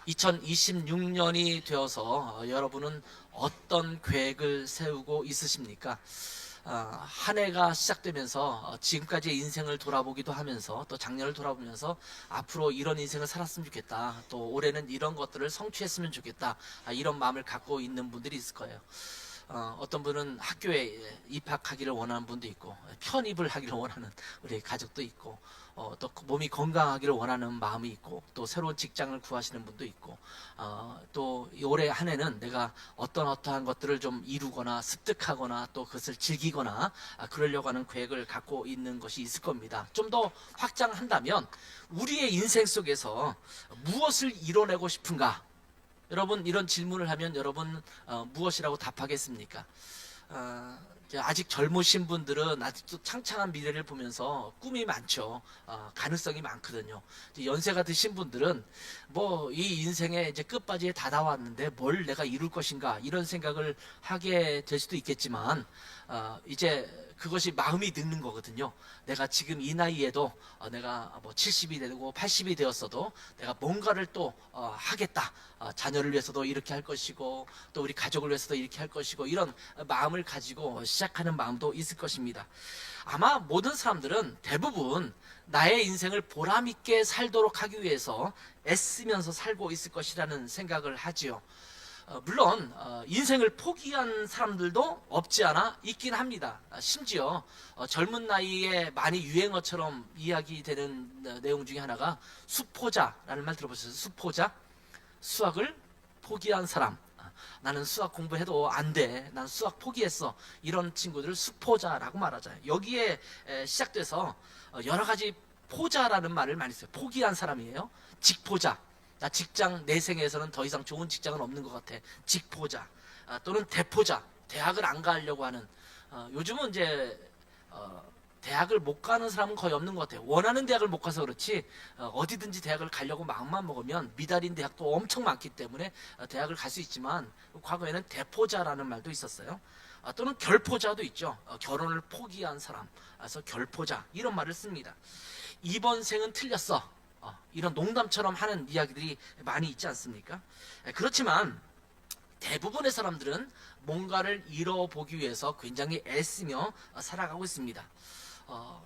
2026년이 되어서 여러분은 어떤 계획을 세우고 있으십니까? 한 해가 시작되면서 지금까지의 인생을 돌아보기도 하면서 또 작년을 돌아보면서 앞으로 이런 인생을 살았으면 좋겠다. 또 올해는 이런 것들을 성취했으면 좋겠다. 이런 마음을 갖고 있는 분들이 있을 거예요. 어떤 분은 학교에 입학하기를 원하는 분도 있고 편입을 하기를 원하는 우리 가족도 있고 또 몸이 건강하기를 원하는 마음이 있고 또 새로운 직장을 구하시는 분도 있고 또 올해 한 해는 내가 어떠한 것들을 좀 이루거나 습득하거나 또 그것을 즐기거나 그러려고 하는 계획을 갖고 있는 것이 있을 겁니다. 좀 더 확장한다면 우리의 인생 속에서 무엇을 이뤄내고 싶은가? 여러분 이런 질문을 하면 여러분 무엇이라고 답하겠습니까? 아직 젊으신 분들은 아직도 창창한 미래를 보면서 꿈이 많죠. 가능성이 많거든요. 연세가 드신 분들은 뭐 이 인생의 이제 끝바지에 다다왔는데 뭘 내가 이룰 것인가 이런 생각을 하게 될 수도 있겠지만 이제 그것이 마음이 늙는 거거든요. 내가 지금 이 나이에도 내가 뭐 70이 되고 80이 되었어도 내가 뭔가를 또 하겠다. 자녀를 위해서도 이렇게 할 것이고 또 우리 가족을 위해서도 이렇게 할 것이고 이런 마음을 가지고 시작하는 마음도 있을 것입니다. 아마 모든 사람들은 대부분 나의 인생을 보람 있게 살도록 하기 위해서 애쓰면서 살고 있을 것이라는 생각을 하지요. 물론 인생을 포기한 사람들도 없지 않아 있긴 합니다. 심지어 젊은 나이에 많이 유행어처럼 이야기되는 내용 중에 하나가 수포자라는 말 들어보셨어요? 수포자? 수학을 포기한 사람. 나는 수학 공부해도 안 돼. 난 수학 포기했어. 이런 친구들을 수포자라고 말하잖아요. 여기에 시작돼서 여러 가지 포자라는 말을 많이 써요. 포기한 사람이에요. 직포자. 나 직장 내 생에서는 더 이상 좋은 직장은 없는 것 같아. 직포자 또는 대포자. 대학을 안 가려고 하는 요즘은 이제 대학을 못 가는 사람은 거의 없는 것 같아요. 원하는 대학을 못 가서 그렇지 어디든지 대학을 가려고 마음만 먹으면 미달인 대학도 엄청 많기 때문에 대학을 갈 수 있지만 과거에는 대포자라는 말도 있었어요. 또는 결포자도 있죠. 결혼을 포기한 사람. 그래서 결포자 이런 말을 씁니다. 이번 생은 틀렸어. 이런 농담처럼 하는 이야기들이 많이 있지 않습니까? 그렇지만 대부분의 사람들은 뭔가를 이뤄보기 위해서 굉장히 애쓰며 살아가고 있습니다.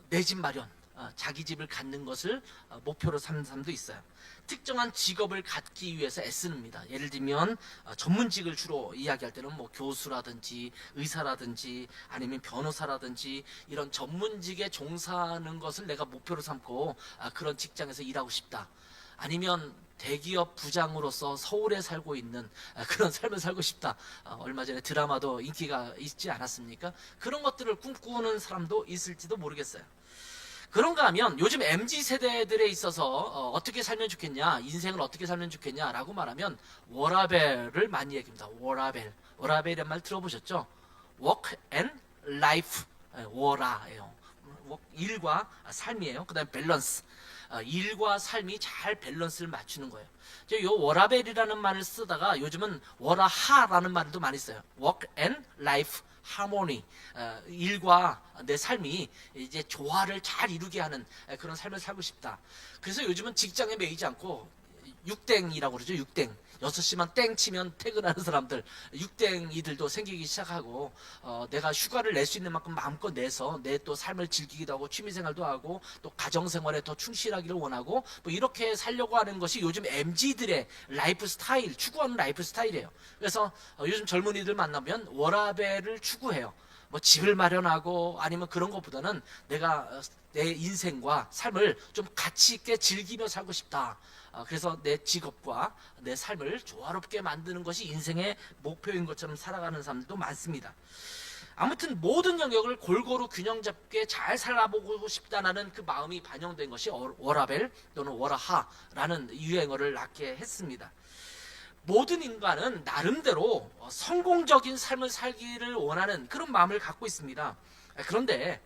내 집 마련, 자기 집을 갖는 것을 목표로 삼는 사람도 있어요. 특정한 직업을 갖기 위해서 애쓰는입니다. 예를 들면 전문직을 주로 이야기할 때는 뭐 교수라든지 의사라든지 아니면 변호사라든지 이런 전문직에 종사하는 것을 내가 목표로 삼고 그런 직장에서 일하고 싶다. 아니면 대기업 부장으로서 서울에 살고 있는 그런 삶을 살고 싶다. 얼마 전에 드라마도 인기가 있지 않았습니까? 그런 것들을 꿈꾸는 사람도 있을지도 모르겠어요. 그런가 하면 요즘 MZ세대들에 있어서 어떻게 살면 좋겠냐, 인생을 어떻게 살면 좋겠냐라고 말하면 워라밸을 많이 얘기합니다. 워라밸. 워라밸이란 말 들어보셨죠? Work and Life. 워라예요. 일과 삶이에요. 그 다음에 밸런스. 일과 삶이 잘 밸런스를 맞추는 거예요. 이 워라밸이라는 말을 쓰다가 요즘은 워라하라는 말도 많이 써요. Work and Life Harmony. 일과 내 삶이 이제 조화를 잘 이루게 하는 그런 삶을 살고 싶다. 그래서 요즘은 직장에 매이지 않고 육땡이라고 그러죠. 육땡. 6시만 땡 치면 퇴근하는 사람들, 육땡이들도 생기기 시작하고 내가 휴가를 낼 수 있는 만큼 마음껏 내서 내 또 삶을 즐기기도 하고 취미생활도 하고 또 가정생활에 더 충실하기를 원하고 뭐 이렇게 살려고 하는 것이 요즘 MZ들의 라이프 스타일, 추구하는 라이프 스타일이에요. 그래서 요즘 젊은이들 만나면 워라밸을 추구해요. 뭐 집을 마련하고 아니면 그런 것보다는 내가 내 인생과 삶을 좀 가치 있게 즐기며 살고 싶다. 그래서 내 직업과 내 삶을 조화롭게 만드는 것이 인생의 목표인 것처럼 살아가는 사람들도 많습니다. 아무튼 모든 영역을 골고루 균형 잡게 잘 살아보고 싶다는 그 마음이 반영된 것이 워라벨 또는 워라하라는 유행어를 낳게 했습니다. 모든 인간은 나름대로 성공적인 삶을 살기를 원하는 그런 마음을 갖고 있습니다. 그런데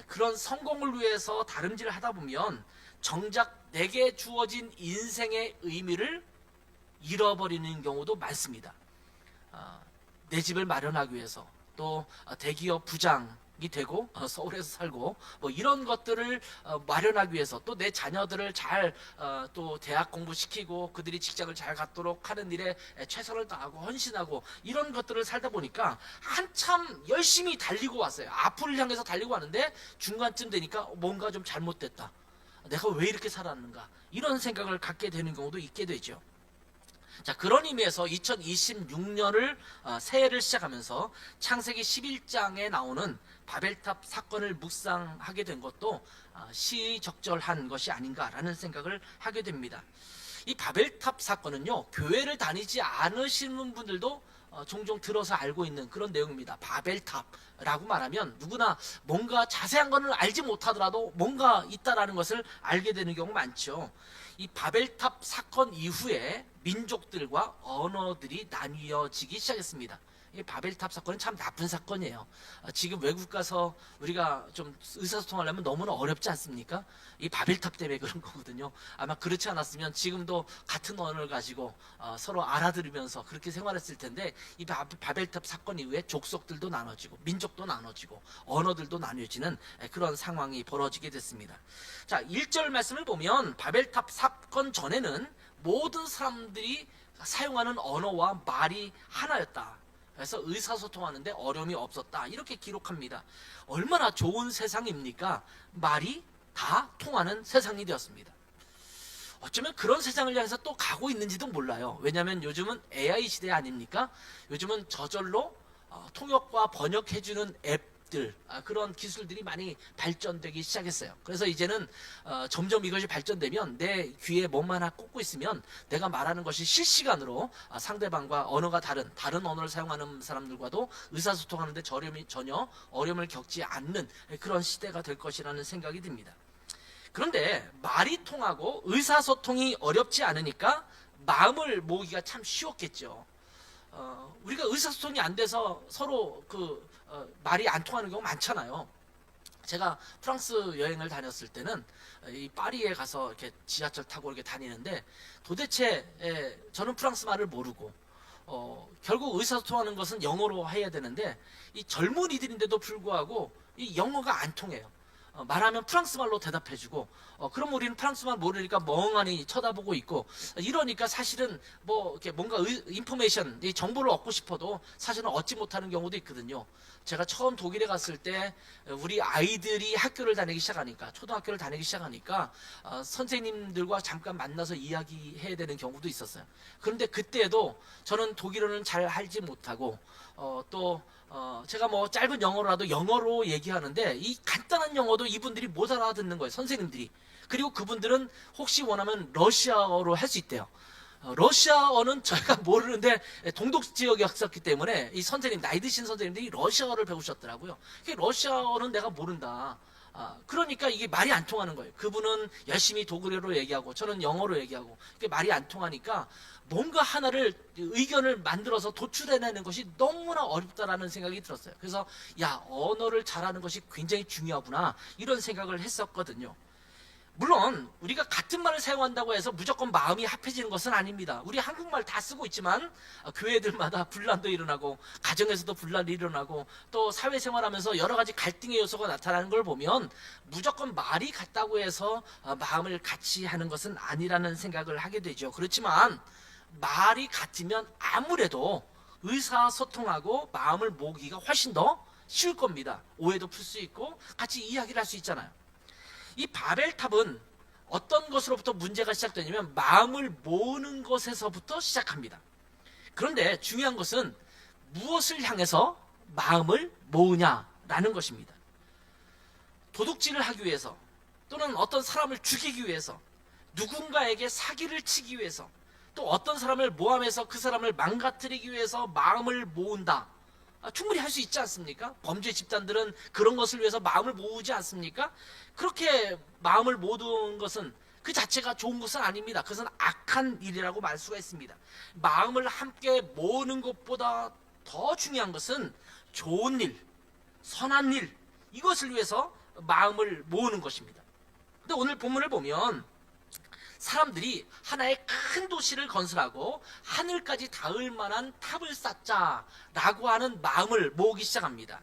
그런 성공을 위해서 다름질을 하다 보면 정작 내게 주어진 인생의 의미를 잃어버리는 경우도 많습니다. 내 집을 마련하기 위해서 또 대기업 부장 되고 서울에서 살고 뭐 이런 것들을 마련하기 위해서 또 내 자녀들을 잘 또 대학 공부시키고 그들이 직장을 잘 갖도록 하는 일에 최선을 다하고 헌신하고 이런 것들을 살다 보니까 한참 열심히 달리고 왔어요. 앞을 향해서 달리고 왔는데 중간쯤 되니까 뭔가 좀 잘못됐다. 내가 왜 이렇게 살았는가 이런 생각을 갖게 되는 경우도 있게 되죠. 자, 그런 의미에서 2026년을 새해를 시작하면서 창세기 11장에 나오는 바벨탑 사건을 묵상하게 된 것도 시의적절한 것이 아닌가라는 생각을 하게 됩니다. 이 바벨탑 사건은요, 교회를 다니지 않으시는 분들도 종종 들어서 알고 있는 그런 내용입니다. 바벨탑라고 말하면 누구나 뭔가 자세한 거는 알지 못하더라도 뭔가 있다라는 것을 알게 되는 경우가 많죠. 이 바벨탑 사건 이후에 민족들과 언어들이 나뉘어지기 시작했습니다. 이 바벨탑 사건은 참 나쁜 사건이에요. 지금 외국 가서 우리가 좀 의사소통하려면 너무나 어렵지 않습니까? 이 바벨탑 때문에 그런 거거든요. 아마 그렇지 않았으면 지금도 같은 언어를 가지고 서로 알아들으면서 그렇게 생활했을 텐데, 이 바벨탑 사건 이후에 족속들도 나눠지고 민족도 나눠지고 언어들도 나뉘어지는 그런 상황이 벌어지게 됐습니다. 자, 1절 말씀을 보면 바벨탑 사건 전에는 모든 사람들이 사용하는 언어와 말이 하나였다. 그래서 의사소통하는데 어려움이 없었다. 이렇게 기록합니다. 얼마나 좋은 세상입니까? 말이 다 통하는 세상이 되었습니다. 어쩌면 그런 세상을 향해서 또 가고 있는지도 몰라요. 왜냐하면 요즘은 AI 시대 아닙니까? 요즘은 저절로 통역과 번역해주는 앱들, 그런 기술들이 많이 발전되기 시작했어요. 그래서 이제는 점점 이것이 발전되면 내 귀에 뭐만 하나 꽂고 있으면 내가 말하는 것이 실시간으로 상대방과 언어가 다른 언어를 사용하는 사람들과도 의사소통하는데 전혀 어려움을 겪지 않는 그런 시대가 될 것이라는 생각이 듭니다. 그런데 말이 통하고 의사소통이 어렵지 않으니까 마음을 모으기가 참 쉬웠겠죠. 우리가 의사소통이 안 돼서 서로 말이 안 통하는 경우 많잖아요. 제가 프랑스 여행을 다녔을 때는 이 파리에 가서 이렇게 지하철 타고 이렇게 다니는데 도대체 저는 프랑스 말을 모르고 결국 의사소통하는 것은 영어로 해야 되는데 이 젊은이들인데도 불구하고 이 영어가 안 통해요. 말하면 프랑스 말로 대답해주고 그럼 우리는 프랑스 말 모르니까 멍하니 쳐다보고 있고 이러니까 사실은 뭐 이렇게 뭔가 인포메이션, 이 정보를 얻고 싶어도 사실은 얻지 못하는 경우도 있거든요. 제가 처음 독일에 갔을 때 우리 아이들이 학교를 다니기 시작하니까, 초등학교를 다니기 시작하니까 선생님들과 잠깐 만나서 이야기해야 되는 경우도 있었어요. 그런데 그때도 저는 독일어는 잘 알지 못하고 또 제가 뭐 짧은 영어라도 영어로 얘기하는데 이 간단한 영어도 이분들이 못 알아듣는 거예요, 선생님들이. 그리고 그분들은 혹시 원하면 러시아어로 할 수 있대요. 러시아어는 저희가 모르는데 동독 지역에 왔었기 때문에 이 선생님, 나이 드신 선생님들이 러시아어를 배우셨더라고요. 러시아어는 내가 모른다. 그러니까 이게 말이 안 통하는 거예요. 그분은 열심히 독일어로 얘기하고 저는 영어로 얘기하고 이게 말이 안 통하니까 뭔가 하나를 의견을 만들어서 도출해내는 것이 너무나 어렵다라는 생각이 들었어요. 그래서 언어를 잘하는 것이 굉장히 중요하구나 이런 생각을 했었거든요. 물론 우리가 같은 말을 사용한다고 해서 무조건 마음이 합해지는 것은 아닙니다. 우리 한국말 다 쓰고 있지만 교회들마다 분란도 일어나고 가정에서도 분란이 일어나고 또 사회생활하면서 여러 가지 갈등의 요소가 나타나는 걸 보면 무조건 말이 같다고 해서 마음을 같이 하는 것은 아니라는 생각을 하게 되죠. 그렇지만 말이 같으면 아무래도 의사소통하고 마음을 모으기가 훨씬 더 쉬울 겁니다. 오해도 풀 수 있고 같이 이야기를 할 수 있잖아요. 이 바벨탑은 어떤 것으로부터 문제가 시작되냐면 마음을 모으는 것에서부터 시작합니다. 그런데 중요한 것은 무엇을 향해서 마음을 모으냐라는 것입니다. 도둑질을 하기 위해서 또는 어떤 사람을 죽이기 위해서, 누군가에게 사기를 치기 위해서, 또 어떤 사람을 모함해서 그 사람을 망가뜨리기 위해서 마음을 모은다. 충분히 할 수 있지 않습니까? 범죄 집단들은 그런 것을 위해서 마음을 모으지 않습니까? 그렇게 마음을 모으는 것은 그 자체가 좋은 것은 아닙니다. 그것은 악한 일이라고 말 수가 있습니다. 마음을 함께 모으는 것보다 더 중요한 것은 좋은 일, 선한 일, 이것을 위해서 마음을 모으는 것입니다. 근데 오늘 본문을 보면 사람들이 하나의 큰 도시를 건설하고 하늘까지 닿을 만한 탑을 쌓자라고 하는 마음을 모으기 시작합니다.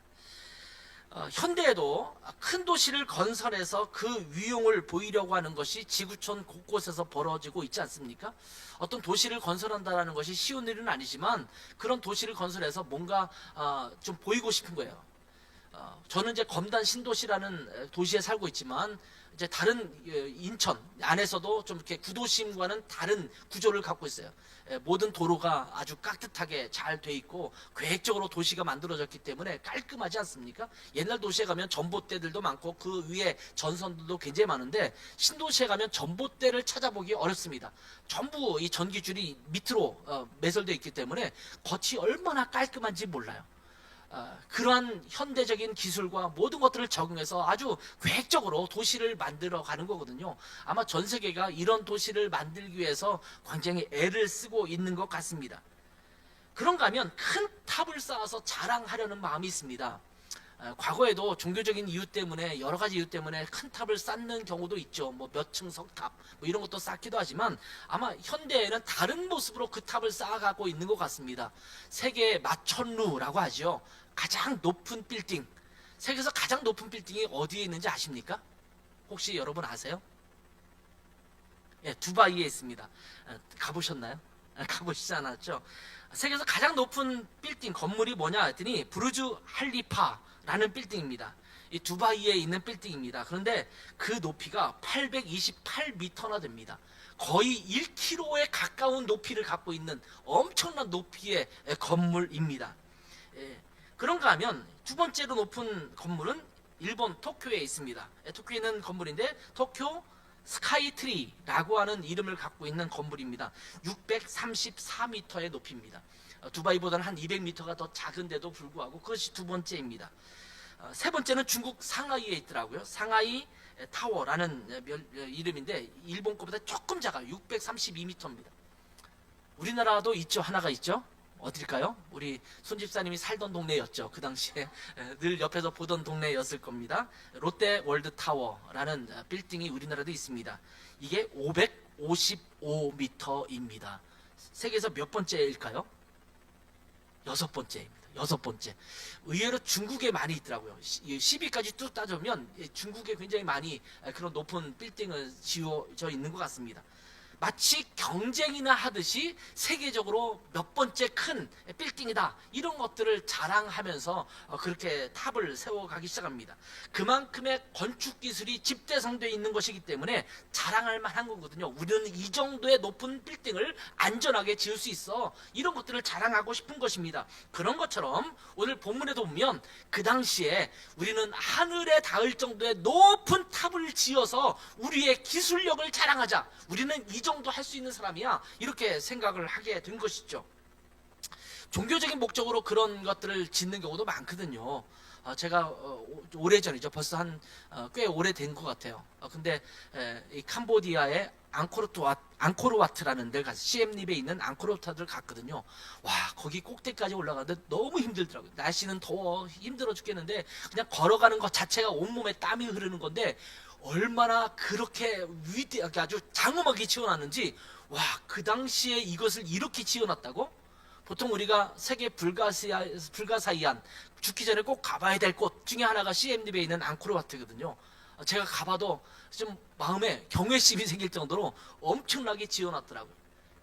현대에도 큰 도시를 건설해서 그 위용을 보이려고 하는 것이 지구촌 곳곳에서 벌어지고 있지 않습니까? 어떤 도시를 건설한다는 것이 쉬운 일은 아니지만 그런 도시를 건설해서 뭔가 좀 보이고 싶은 거예요. 저는 이제 검단 신도시라는 도시에 살고 있지만 이제 다른 인천 안에서도 좀 이렇게 구도심과는 다른 구조를 갖고 있어요. 모든 도로가 아주 깍듯하게 잘 돼 있고 계획적으로 도시가 만들어졌기 때문에 깔끔하지 않습니까? 옛날 도시에 가면 전봇대들도 많고 그 위에 전선들도 굉장히 많은데 신도시에 가면 전봇대를 찾아보기 어렵습니다. 전부 이 전기줄이 밑으로 매설되어 있기 때문에 겉이 얼마나 깔끔한지 몰라요. 그러한 현대적인 기술과 모든 것들을 적용해서 아주 계획적으로 도시를 만들어 가는 거거든요. 아마 전 세계가 이런 도시를 만들기 위해서 굉장히 애를 쓰고 있는 것 같습니다. 그런가 하면 큰 탑을 쌓아서 자랑하려는 마음이 있습니다. 과거에도 종교적인 이유 때문에 여러 가지 이유 때문에 큰 탑을 쌓는 경우도 있죠. 뭐 몇 층 석탑 뭐 이런 것도 쌓기도 하지만 아마 현대에는 다른 모습으로 그 탑을 쌓아가고 있는 것 같습니다. 세계 마천루라고 하죠. 가장 높은 빌딩. 세계에서 가장 높은 빌딩이 어디에 있는지 아십니까? 혹시 여러분 아세요? 예, 두바이에 있습니다. 가보셨나요? 가보시지 않았죠? 세계에서 가장 높은 빌딩 건물이 뭐냐 했더니 부르주 할리파라는 빌딩입니다. 이 두바이에 있는 빌딩입니다. 그런데 그 높이가 828m나 됩니다. 거의 1km에 가까운 높이를 갖고 있는 엄청난 높이의 건물입니다. 예, 그런가 하면 두 번째로 높은 건물은 일본 도쿄에 있습니다. 도쿄에 있는 건물인데 도쿄 스카이트리라고 하는 이름을 갖고 있는 건물입니다. 634m의 높이입니다. 두바이보다는 한 200m가 더 작은데도 불구하고 그것이 두 번째입니다. 세 번째는 중국 상하이에 있더라고요. 상하이 타워라는 이름인데 일본 거보다 조금 작아요. 632m입니다. 우리나라도 있죠. 하나가 있죠. 어딜까요? 우리 손집사님이 살던 동네였죠. 그 당시에 늘 옆에서 보던 동네였을 겁니다. 롯데 월드타워라는 빌딩이 우리나라도 있습니다. 이게 555m입니다. 세계에서 몇 번째일까요? 여섯 번째입니다. 여섯 번째. 의외로 중국에 많이 있더라고요. 10위까지 뚝 따져면 중국에 굉장히 많이 그런 높은 빌딩을 지어져 있는 것 같습니다. 마치 경쟁이나 하듯이 세계적으로 몇 번째 큰 빌딩이다 이런 것들을 자랑하면서 그렇게 탑을 세워가기 시작합니다. 그만큼의 건축 기술이 집대성되어 있는 것이기 때문에 자랑할 만한 거거든요. 우리는 이 정도의 높은 빌딩을 안전하게 지을 수 있어 이런 것들을 자랑하고 싶은 것입니다. 그런 것처럼 오늘 본문에도 보면 그 당시에 우리는 하늘에 닿을 정도의 높은 탑을 지어서 우리의 기술력을 자랑하자. 우리는 이 정도 할 수 있는 사람이야 이렇게 생각을 하게 된 것이죠. 종교적인 목적으로 그런 것들을 짓는 경우도 많거든요. 제가 오래전이죠. 벌써 한 꽤 오래된 것 같아요. 근데 이 캄보디아의 앙코르와트라는 데를 가서 시엠립에 있는 앙코르와트를 갔거든요. 와 거기 꼭대기까지 올라가는데 너무 힘들더라고요. 날씨는 더워 힘들어 죽겠는데 그냥 걸어가는 것 자체가 온몸에 땀이 흐르는 건데 얼마나 그렇게 위대하게 아주 장엄하게 지어놨는지 와 그 당시에 이것을 이렇게 지어놨다고? 보통 우리가 세계 불가사의한 죽기 전에 꼭 가봐야 될 곳 중에 하나가 시엠립에 있는 앙코르와트거든요. 제가 가봐도 좀 마음에 경외심이 생길 정도로 엄청나게 지어놨더라고요.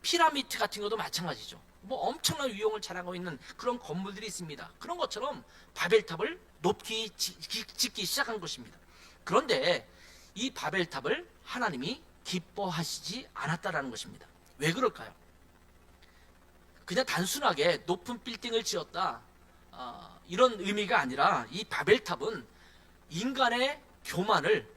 피라미드 같은 것도 마찬가지죠. 뭐 엄청난 위용을 자랑하고 있는 그런 건물들이 있습니다. 그런 것처럼 바벨탑을 높이 짓기 시작한 것입니다. 그런데 이 바벨탑을 하나님이 기뻐하시지 않았다라는 것입니다. 왜 그럴까요? 그냥 단순하게 높은 빌딩을 지었다 이런 의미가 아니라 이 바벨탑은 인간의 교만을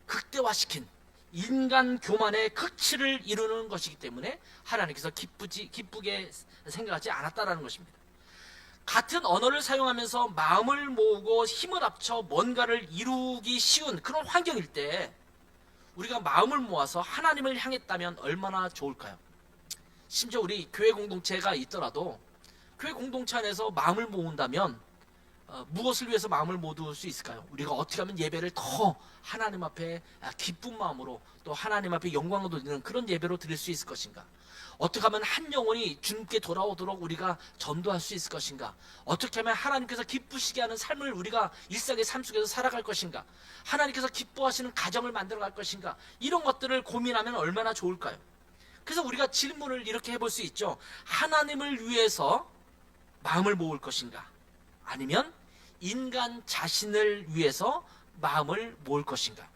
극대화시킨 인간 교만의 극치를 이루는 것이기 때문에 하나님께서 기쁘게 생각하지 않았다라는 것입니다. 같은 언어를 사용하면서 마음을 모으고 힘을 합쳐 뭔가를 이루기 쉬운 그런 환경일 때 우리가 마음을 모아서 하나님을 향했다면 얼마나 좋을까요? 심지어 우리 교회 공동체가 있더라도 교회 공동체 안에서 마음을 모은다면 무엇을 위해서 마음을 모을 수 있을까요? 우리가 어떻게 하면 예배를 더 하나님 앞에 기쁜 마음으로 또 하나님 앞에 영광을 돌리는 그런 예배로 드릴 수 있을 것인가? 어떻게 하면 한 영혼이 주님께 돌아오도록 우리가 전도할 수 있을 것인가? 어떻게 하면 하나님께서 기쁘시게 하는 삶을 우리가 일상의 삶 속에서 살아갈 것인가? 하나님께서 기뻐하시는 가정을 만들어갈 것인가? 이런 것들을 고민하면 얼마나 좋을까요? 그래서 우리가 질문을 이렇게 해볼 수 있죠. 하나님을 위해서 마음을 모을 것인가? 아니면 인간 자신을 위해서 마음을 모을 것인가?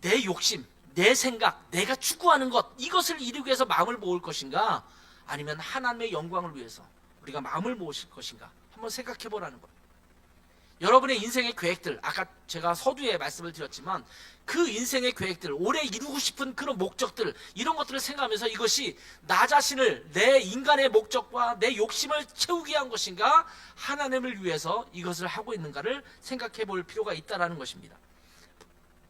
내 욕심, 내 생각, 내가 추구하는 것, 이것을 이루기 위해서 마음을 모을 것인가? 아니면 하나님의 영광을 위해서 우리가 마음을 모으실 것인가? 한번 생각해 보라는 거예요. 여러분의 인생의 계획들, 아까 제가 서두에 말씀을 드렸지만 그 인생의 계획들, 오래 이루고 싶은 그런 목적들, 이런 것들을 생각하면서 이것이 나 자신을, 내 인간의 목적과 내 욕심을 채우기 위한 것인가? 하나님을 위해서 이것을 하고 있는가를 생각해 볼 필요가 있다는 것입니다.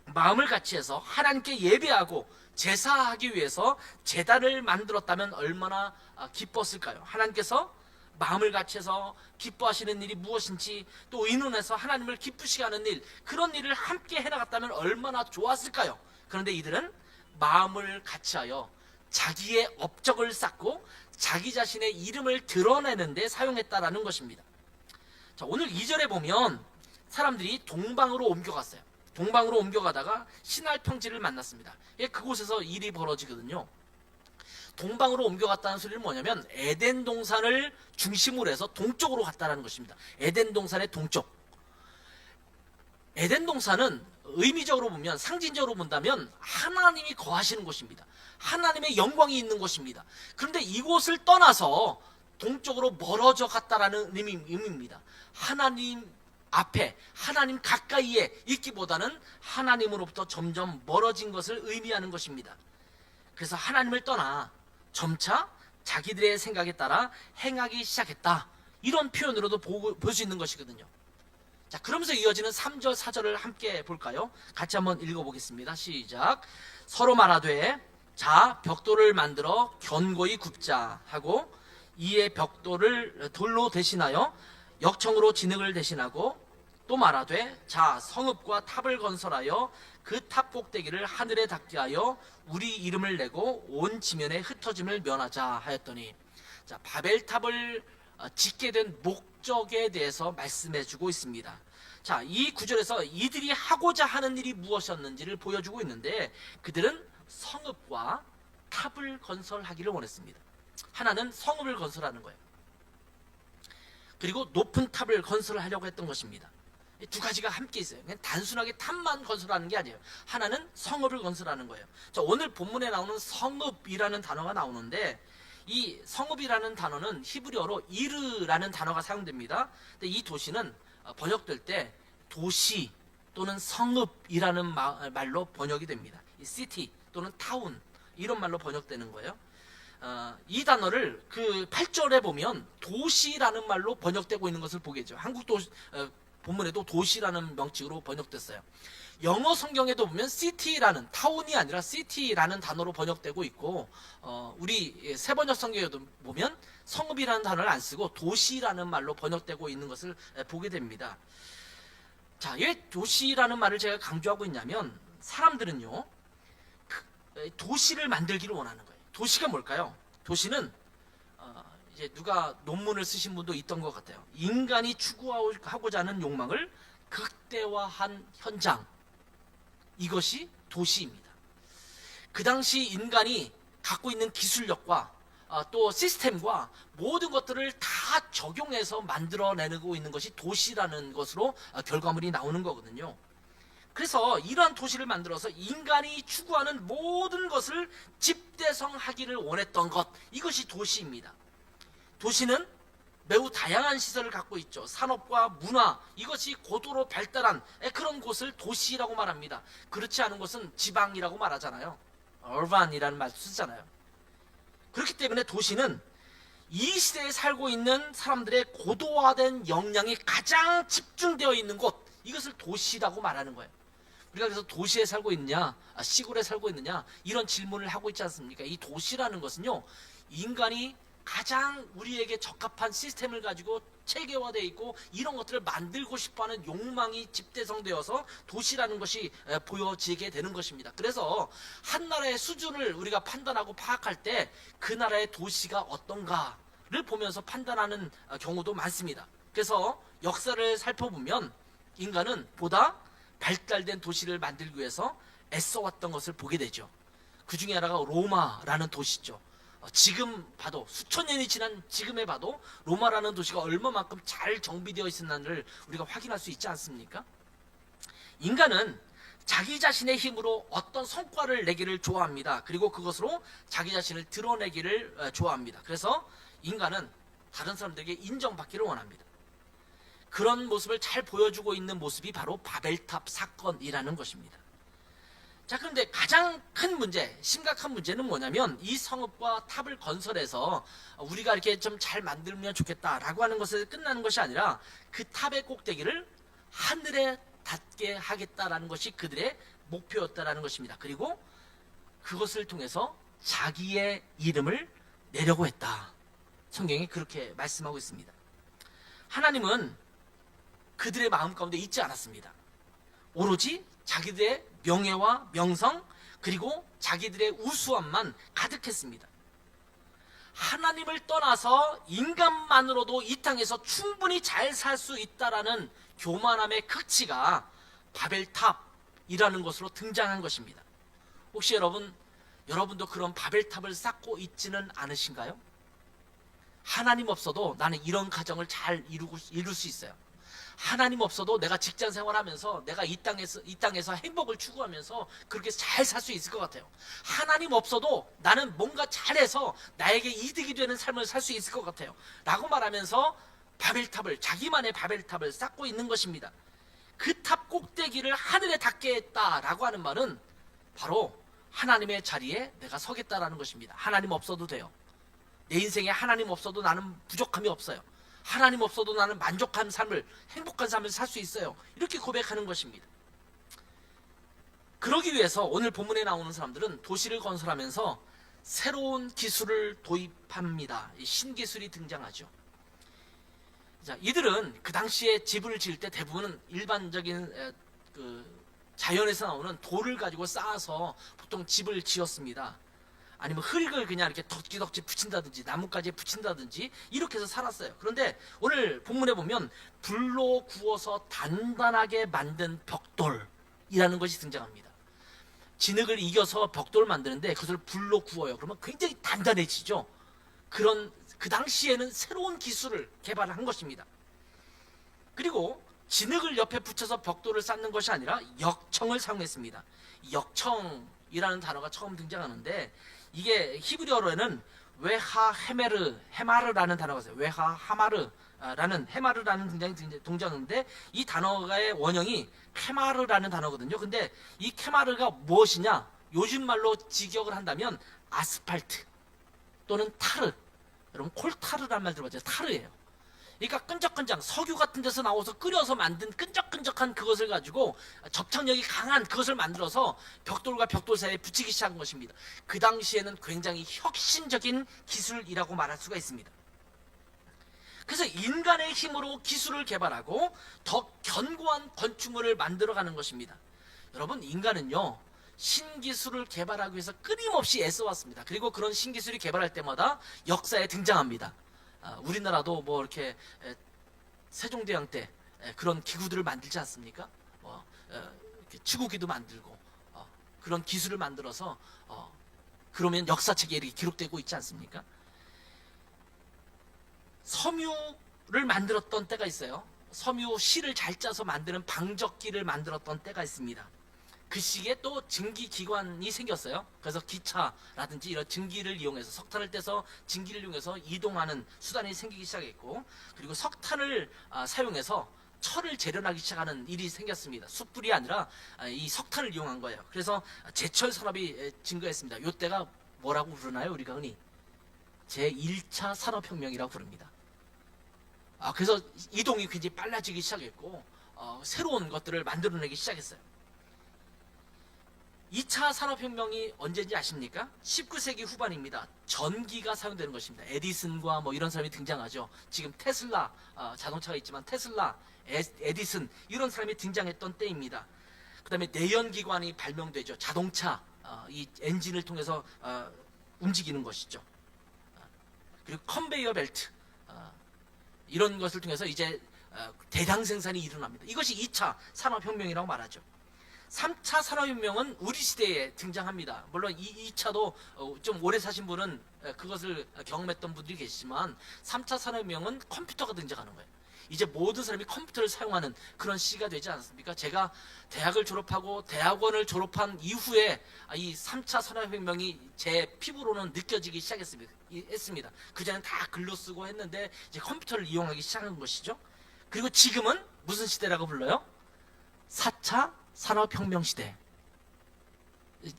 마음을 같이 해서 하나님께 예배하고 제사하기 위해서 제단을 만들었다면 얼마나 기뻤을까요? 하나님께서 마음을 같이 해서 기뻐하시는 일이 무엇인지, 또 의논해서 하나님을 기쁘시게 하는 일, 그런 일을 함께 해나갔다면 얼마나 좋았을까요? 그런데 이들은 마음을 같이 하여 자기의 업적을 쌓고 자기 자신의 이름을 드러내는 데 사용했다라는 것입니다. 자, 오늘 2절에 보면 사람들이 동방으로 옮겨갔어요. 동방으로 옮겨가다가 신할 평지를 만났습니다. 그곳에서 일이 벌어지거든요. 동방으로 옮겨갔다는 소리는 뭐냐면 에덴 동산을 중심으로 해서 동쪽으로 갔다는 것입니다. 에덴 동산의 동쪽. 에덴 동산은 의미적으로 보면, 상징적으로 본다면 하나님이 거하시는 곳입니다. 하나님의 영광이 있는 곳입니다. 그런데 이곳을 떠나서 동쪽으로 멀어져 갔다라는 의미입니다. 하나님 앞에, 하나님 가까이에 있기보다는 하나님으로부터 점점 멀어진 것을 의미하는 것입니다. 그래서 하나님을 떠나 점차 자기들의 생각에 따라 행하기 시작했다, 이런 표현으로도 볼 수 있는 것이거든요. 자, 그러면서 이어지는 3절 4절을 함께 볼까요? 같이 한번 읽어보겠습니다. 시작. 서로 말하되 자 벽돌을 만들어 견고히 굽자 하고, 이에 벽돌을 돌로 대신하여 역청으로 진흙을 대신하고, 또 말하되 자 성읍과 탑을 건설하여 그 탑 꼭대기를 하늘에 닿게 하여 우리 이름을 내고 온 지면에 흩어짐을 면하자 하였더니, 자, 바벨탑을 짓게 된 목적에 대해서 말씀해 주고 있습니다. 자, 이 구절에서 이들이 하고자 하는 일이 무엇이었는지를 보여주고 있는데, 그들은 성읍과 탑을 건설하기를 원했습니다. 하나는 성읍을 건설하는 거예요. 그리고 높은 탑을 건설하려고 했던 것입니다. 두 가지가 함께 있어요. 그냥 단순하게 탑만 건설하는 게 아니에요. 하나는 성읍을 건설하는 거예요. 자, 오늘 본문에 나오는 성읍이라는 단어가 나오는데, 이 성읍이라는 단어는 히브리어로 이르라는 단어가 사용됩니다. 근데 이 도시는 번역될 때 도시 또는 성읍이라는 말로 번역이 됩니다. 이 시티 또는 타운, 이런 말로 번역되는 거예요. 이 단어를 그 8절에 보면 도시라는 말로 번역되고 있는 것을 보게 되죠. 한국 도시, 본문에도 도시라는 명칭으로 번역됐어요. 영어 성경에도 보면 city라는, 타운이 아니라 city라는 단어로 번역되고 있고, 우리 세번역 성경에도 보면 성읍이라는 단어를 안 쓰고 도시라는 말로 번역되고 있는 것을 보게 됩니다. 자, 왜 도시라는 말을 제가 강조하고 있냐면, 사람들은요 도시를 만들기를 원하는 거예요. 도시가 뭘까요? 도시는 이제 누가 논문을 쓰신 분도 있던 것 같아요. 인간이 추구하고자 하는 욕망을 극대화한 현장, 이것이 도시입니다. 그 당시 인간이 갖고 있는 기술력과 또 시스템과 모든 것들을 다 적용해서 만들어내고 있는 것이 도시라는 것으로 결과물이 나오는 거거든요. 그래서 이러한 도시를 만들어서 인간이 추구하는 모든 것을 집대성하기를 원했던 것, 이것이 도시입니다. 도시는 매우 다양한 시설을 갖고 있죠. 산업과 문화, 이것이 고도로 발달한 그런 곳을 도시라고 말합니다. 그렇지 않은 곳은 지방이라고 말하잖아요. urban이라는 말 쓰잖아요. 그렇기 때문에 도시는 이 시대에 살고 있는 사람들의 고도화된 역량이 가장 집중되어 있는 곳, 이것을 도시라고 말하는 거예요. 우리가 그래서 도시에 살고 있느냐, 시골에 살고 있느냐, 이런 질문을 하고 있지 않습니까? 이 도시라는 것은요, 인간이 가장 우리에게 적합한 시스템을 가지고 체계화되어 있고 이런 것들을 만들고 싶어하는 욕망이 집대성되어서 도시라는 것이 보여지게 되는 것입니다. 그래서 한 나라의 수준을 우리가 판단하고 파악할 때 그 나라의 도시가 어떤가를 보면서 판단하는 경우도 많습니다. 그래서 역사를 살펴보면 인간은 보다 발달된 도시를 만들기 위해서 애써왔던 것을 보게 되죠. 그 중에 하나가 로마라는 도시죠. 지금 봐도 수천 년이 지난 지금에 봐도 로마라는 도시가 얼마만큼 잘 정비되어 있었는지를 우리가 확인할 수 있지 않습니까? 인간은 자기 자신의 힘으로 어떤 성과를 내기를 좋아합니다. 그리고 그것으로 자기 자신을 드러내기를 좋아합니다. 그래서 인간은 다른 사람들에게 인정받기를 원합니다. 그런 모습을 잘 보여주고 있는 모습이 바로 바벨탑 사건이라는 것입니다. 자, 그런데 가장 큰 문제, 심각한 문제는 뭐냐면 이 성읍과 탑을 건설해서 우리가 이렇게 좀 잘 만들면 좋겠다라고 하는 것에 끝나는 것이 아니라 그 탑의 꼭대기를 하늘에 닿게 하겠다라는 것이 그들의 목표였다라는 것입니다. 그리고 그것을 통해서 자기의 이름을 내려고 했다. 성경이 그렇게 말씀하고 있습니다. 하나님은 그들의 마음 가운데 있지 않았습니다. 오로지 자기들의 명예와 명성 그리고 자기들의 우수함만 가득했습니다. 하나님을 떠나서 인간만으로도 이 땅에서 충분히 잘 살 수 있다라는 교만함의 극치가 바벨탑이라는 것으로 등장한 것입니다. 혹시 여러분도 그런 바벨탑을 쌓고 있지는 않으신가요? 하나님 없어도 나는 이런 가정을 잘 이룰 수 있어요. 하나님 없어도 내가 직장 생활하면서 내가 이 땅에서 행복을 추구하면서 그렇게 잘 살 수 있을 것 같아요. 하나님 없어도 나는 뭔가 잘해서 나에게 이득이 되는 삶을 살 수 있을 것 같아요. 라고 말하면서 자기만의 바벨탑을 쌓고 있는 것입니다. 그 탑 꼭대기를 하늘에 닿게 했다라고 하는 말은 바로 하나님의 자리에 내가 서겠다라는 것입니다. 하나님 없어도 돼요. 내 인생에 하나님 없어도 나는 부족함이 없어요. 하나님 없어도 나는 만족한 삶을, 행복한 삶을 살 수 있어요. 이렇게 고백하는 것입니다. 그러기 위해서 오늘 본문에 나오는 사람들은 도시를 건설하면서 새로운 기술을 도입합니다. 신기술이 등장하죠. 자, 이들은 그 당시에 집을 지을 때 대부분은 일반적인 자연에서 나오는 돌을 가지고 쌓아서 보통 집을 지었습니다. 아니면 흙을 그냥 이렇게 덕지덕지 붙인다든지 나뭇가지에 붙인다든지 이렇게 해서 살았어요. 그런데 오늘 본문에 보면 불로 구워서 단단하게 만든 벽돌이라는 것이 등장합니다. 진흙을 이겨서 벽돌을 만드는데 그것을 불로 구워요. 그러면 굉장히 단단해지죠. 그 당시에는 새로운 기술을 개발한 것입니다. 그리고 진흙을 옆에 붙여서 벽돌을 쌓는 것이 아니라 역청을 사용했습니다. 역청이라는 단어가 처음 등장하는데 이게 히브리어로에는 헤마르라는 단어가 있어요. 헤마르라는 동작인데 이 단어의 원형이 케마르라는 단어거든요. 근데 이 케마르가 무엇이냐? 요즘 말로 직역을 한다면 아스팔트 또는 타르. 여러분 콜타르라는 말 들어봤죠? 타르예요. 그러니까 끈적끈적 석유 같은 데서 나와서 끓여서 만든 끈적끈적한 그것을 가지고 접착력이 강한 그것을 만들어서 벽돌과 벽돌 사이에 붙이기 시작한 것입니다. 그 당시에는 굉장히 혁신적인 기술이라고 말할 수가 있습니다. 그래서 인간의 힘으로 기술을 개발하고 더 견고한 건축물을 만들어가는 것입니다. 여러분 인간은요 신기술을 개발하기 위해서 끊임없이 애써왔습니다. 그리고 그런 신기술이 개발할 때마다 역사에 등장합니다. 우리나라도 뭐 이렇게 세종대왕 때 그런 기구들을 만들지 않습니까? 이렇게 치구기도 만들고 그런 기술을 만들어서 그러면 역사책에 이렇게 기록되고 있지 않습니까? 섬유를 만들었던 때가 있어요. 섬유 실을 잘 짜서 만드는 방적기를 만들었던 때가 있습니다. 그 시기에 또 증기기관이 생겼어요. 그래서 기차라든지 이런 증기를 이용해서 석탄을 떼서 증기를 이용해서 이동하는 수단이 생기기 시작했고 그리고 석탄을 사용해서 철을 재련하기 시작하는 일이 생겼습니다. 숯불이 아니라 이 석탄을 이용한 거예요. 그래서 제철 산업이 증가했습니다. 이때가 뭐라고 부르나요? 우리가 흔히 제1차 산업혁명이라고 부릅니다. 그래서 이동이 굉장히 빨라지기 시작했고 새로운 것들을 만들어내기 시작했어요. 2차 산업혁명이 언제인지 아십니까? 19세기 후반입니다. 전기가 사용되는 것입니다. 에디슨과 뭐 이런 사람이 등장하죠. 지금 테슬라 자동차가 있지만 테슬라, 에디슨 이런 사람이 등장했던 때입니다. 그 다음에 내연기관이 발명되죠. 자동차 이 엔진을 통해서 움직이는 것이죠. 그리고 컨베이어 벨트 이런 것을 통해서 이제 대량 생산이 일어납니다. 이것이 2차 산업혁명이라고 말하죠. 3차 산업혁명은 우리 시대에 등장합니다. 물론 2차도 좀 오래 사신 분은 그것을 경험했던 분들이 계시지만 3차 산업혁명은 컴퓨터가 등장하는 거예요. 이제 모든 사람이 컴퓨터를 사용하는 그런 시기가 되지 않습니까? 제가 대학을 졸업하고 대학원을 졸업한 이후에 이 3차 산업혁명이 제 피부로는 느껴지기 시작했습니다. 그전에는 다 글로 쓰고 했는데 이제 컴퓨터를 이용하기 시작한 것이죠. 그리고 지금은 무슨 시대라고 불러요? 4차 산업혁명 시대.